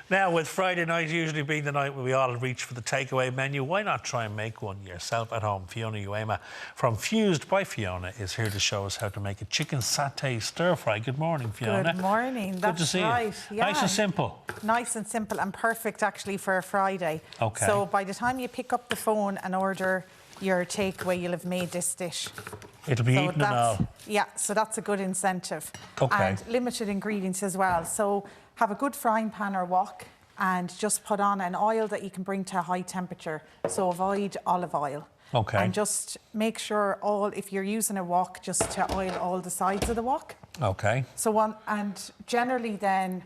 Now, with Friday night usually being the night when we all reach for the takeaway menu, why not try and make one yourself at home? Fiona Uyema from Fused by Fiona is here to show us how to make a chicken satay stir-fry. Good morning, Fiona. Good morning. Good to see you. Yeah. Nice and simple. Nice and simple and perfect, actually, for a Friday. Okay. So by the time you pick up the phone and order your takeaway, you'll have made this dish. It'll be eaten and all. Yeah, so that's a good incentive. Okay. And limited ingredients as well. So have a good frying pan or wok and just put on an oil that you can bring to a high temperature. So avoid olive oil. Okay. And just make sure if you're using a wok, just to oil all the sides of the wok. Okay. And generally then,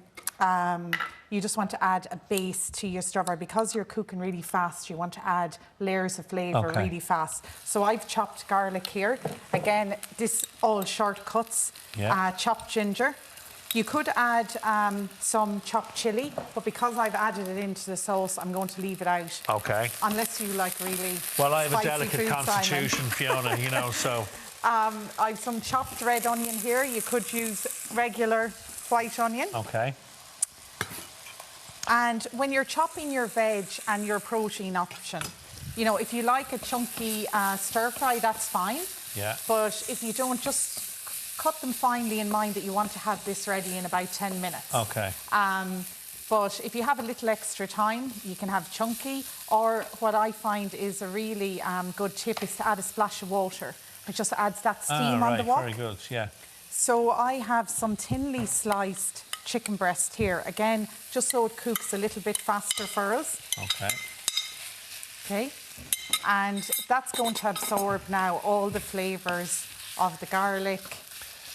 you just want to add a base to your stir fry. Because you're cooking really fast, you want to add layers of flavour really fast. So I've chopped garlic here. Again, this all short cuts. Yeah. Chopped ginger. You could add some chopped chilli, but because I've added it into the sauce, I'm going to leave it out. Okay. Unless you like really Well, I have a delicate food, constitution, Fiona, you know, so... I've some chopped red onion here. You could use regular white onion. Okay. And when you're chopping your veg and your protein option, you know, if you like a chunky stir fry, that's fine. Yeah. But if you don't, just cut them finely in mind that you want to have this ready in about 10 minutes. Okay. But if you have a little extra time, you can have chunky, or what I find is a really good tip is to add a splash of water. It just adds that steam on the wok. Very good, yeah. So I have some thinly sliced chicken breast here. Again, just so it cooks a little bit faster for us. Okay. Okay. And that's going to absorb now all the flavours of the garlic,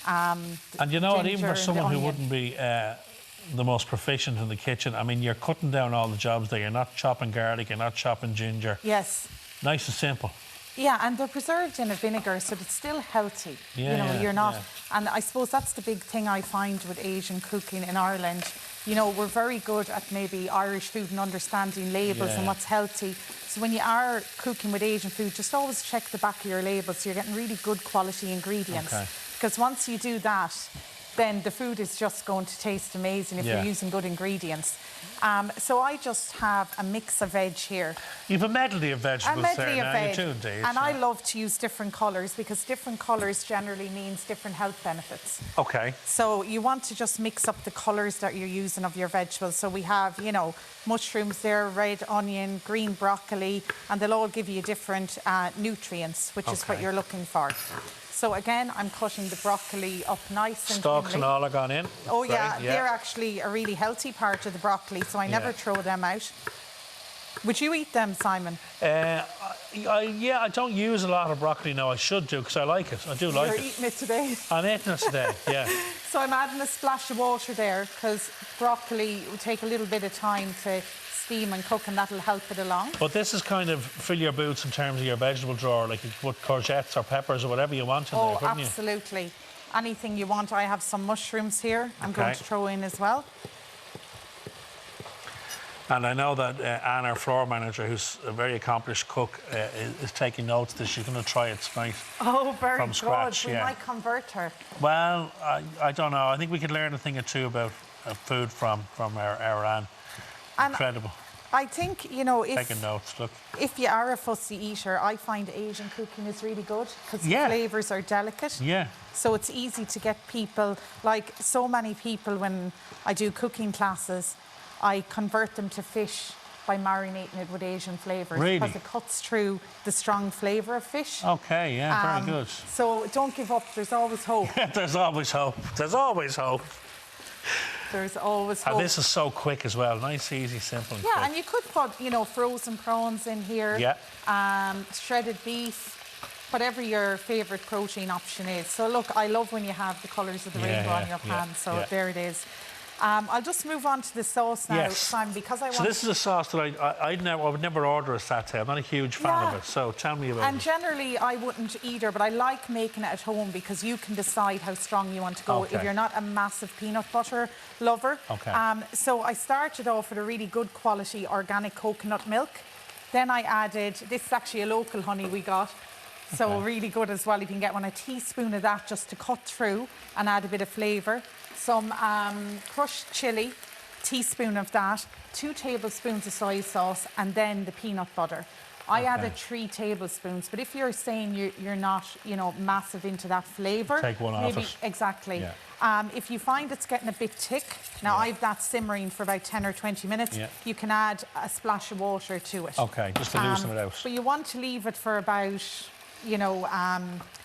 and you know what, even for someone who onion. wouldn't be the most proficient in the kitchen, I mean, you're cutting down all the jobs there. You're not chopping garlic, you're not chopping ginger. Yes. Nice and simple. Yeah, and they're preserved in a vinegar, so it's still healthy. Yeah, you know, you're not... Yeah. And I suppose that's the big thing I find with Asian cooking in Ireland. You know, we're very good at maybe Irish food and understanding labels and what's healthy. So when you are cooking with Asian food, just always check the back of your labels so you're getting really good quality ingredients. Okay. Because once you do that, then the food is just going to taste amazing if you're using good ingredients. So I just have a mix of veg here. You've a medley of vegetables there now, you do indeed. And I love to use different colours because different colours generally means different health benefits. Okay. So you want to just mix up the colours that you're using of your vegetables. So we have, you know, mushrooms there, red onion, green broccoli, and they'll all give you different nutrients, which is what you're looking for. So again, I'm cutting the broccoli up nice and Stalks thinly. and all are gone in. Oh yeah, they're actually a really healthy part of the broccoli, so I never throw them out. Would you eat them, Simon? I don't use a lot of broccoli now. I should do, because I like it. I do like it. You're eating it today? I'm eating it today, yeah. So I'm adding a splash of water there, because broccoli will take a little bit of time to steam and cook, and that'll help it along. But this is kind of fill your boots in terms of your vegetable drawer, like you could put courgettes or peppers or whatever you want in there, couldn't you? Absolutely. Anything you want. I have some mushrooms here I'm going to throw in as well. And I know that Anne, our floor manager, who's a very accomplished cook, is taking notes that she's going to try it tonight. Oh, very from good. Scratch, we might convert her. Well, I don't know. I think we could learn a thing or two about food from our Anne. Incredible. I think, you know, taking notes, look. If you are a fussy eater, I find Asian cooking is really good because the flavours are delicate. Yeah. So it's easy to get people, like so many people when I do cooking classes, I convert them to fish by marinating it with Asian flavours. Really? Because it cuts through the strong flavour of fish. Okay, yeah, very good. So don't give up, there's always hope. There's always hope. There's always hope. There's always hope. And this is so quick as well. Nice, easy, simple. Yeah, and you could put, you know, frozen prawns in here. Yeah. Shredded beef, whatever your favourite protein option is. So look, I love when you have the colours of the rainbow on your pan. So there it is. I'll just move on to the sauce now, Simon, because I want... So this is a sauce that I would never order a satay. I'm not a huge fan of it, so tell me about it. And generally, I wouldn't either, but I like making it at home because you can decide how strong you want to go if you're not a massive peanut butter lover. So I started off with a really good quality organic coconut milk. Then I added, this is actually a local honey we got, so really good as well. You can get a teaspoon of that just to cut through and add a bit of flavour. Some crushed chilli, teaspoon of that, 2 tablespoons of soy sauce, and then the peanut butter. I added 3 tablespoons, but if you're saying you're not, you know, massive into that flavour, take one off it. Exactly. Yeah. If you find it's getting a bit thick, now I've that simmering for about 10 or 20 minutes, you can add a splash of water to it. Okay, just to loosen it out. But you want to leave it for about, you know,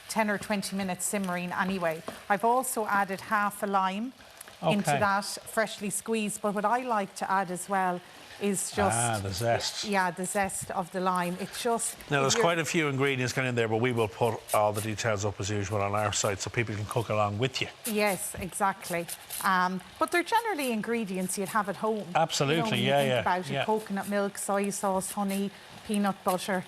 10 or 20 minutes simmering anyway. I've also added half a lime into that, freshly squeezed. But what I like to add as well is just... the zest. Yeah, the zest of the lime. It's just... Now, there's quite a few ingredients going in there, but we will put all the details up as usual on our site so people can cook along with you. Yes, exactly. But they're generally ingredients you'd have at home. Absolutely, you know, when you think about it, coconut milk, soy sauce, honey, peanut butter.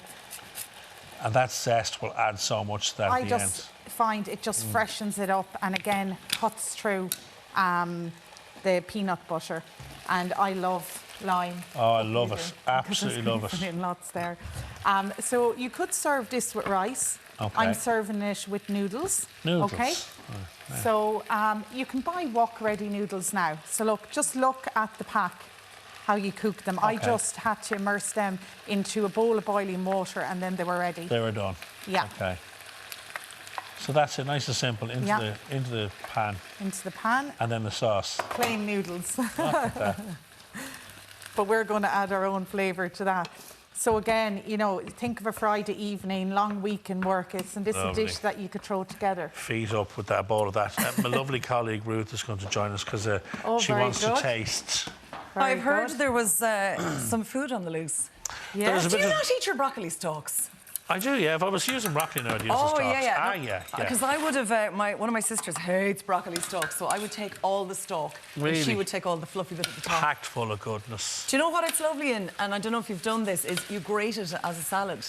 And that zest will add so much to that at the end. I just find it just freshens it up and, again, cuts through the peanut butter. And I love lime. Oh, I love it. Absolutely love it. In lots there. So you could serve this with rice. Okay. I'm serving it with noodles. Noodles. Okay. So you can buy wok-ready noodles now. So look, just look at the pack, how you cook them. I just had to immerse them into a bowl of boiling water and then they were ready. They were done. Yeah. Okay. So that's it, nice and simple, into the pan. Into the pan. And then the sauce. Plain noodles. Look at that. But we're going to add our own flavour to that. So again, you know, think of a Friday evening, long weekend work. Isn't this a dish that you could throw together? Feet up with that bowl of that. My lovely colleague Ruth is going to join us because she wants to taste. I've heard there was some food on the loose. Yeah. Do you not eat your broccoli stalks? I do, yeah. If I was using broccoli now, I'd use the stalks. Yeah. Because I would have, one of my sisters hates broccoli stalks, so I would take all the stalk. Really? And she would take all the fluffy bit at the top. Packed full of goodness. Do you know what it's lovely in? And I don't know if you've done this, is you grate it as a salad.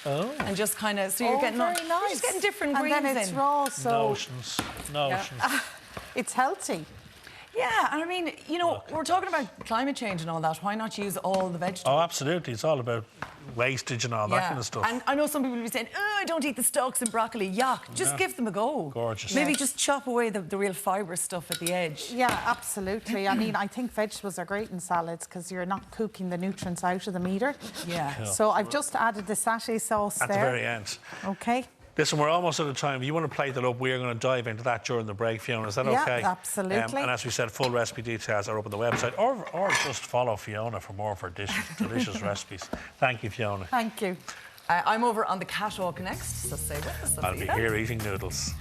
Oh. And just kind of, so you're getting very nice. You're just getting different greens in. And then it's raw, so... Notions. It's healthy. Yeah, and I mean, you know, we're talking about climate change and all that. Why not use all the vegetables? Oh, absolutely. It's all about wastage and all that kind of stuff. And I know some people will be saying, oh, I don't eat the stalks in broccoli. Yuck. Just give them a go. Gorgeous. Maybe just chop away the real fibre stuff at the edge. Yeah, absolutely. I mean, I think vegetables are great in salads because you're not cooking the nutrients out of them either. Yeah. Cool. So I've just added the satay sauce at the very end. Okay. Listen, we're almost out of time. If you want to plate that up, we are going to dive into that during the break, Fiona. Is that okay? Yeah, absolutely. And as we said, full recipe details are up on the website, or just follow Fiona for more of her delicious recipes. Thank you, Fiona. Thank you. I'm over on the catwalk next, so stay with us. I'll be here eating noodles.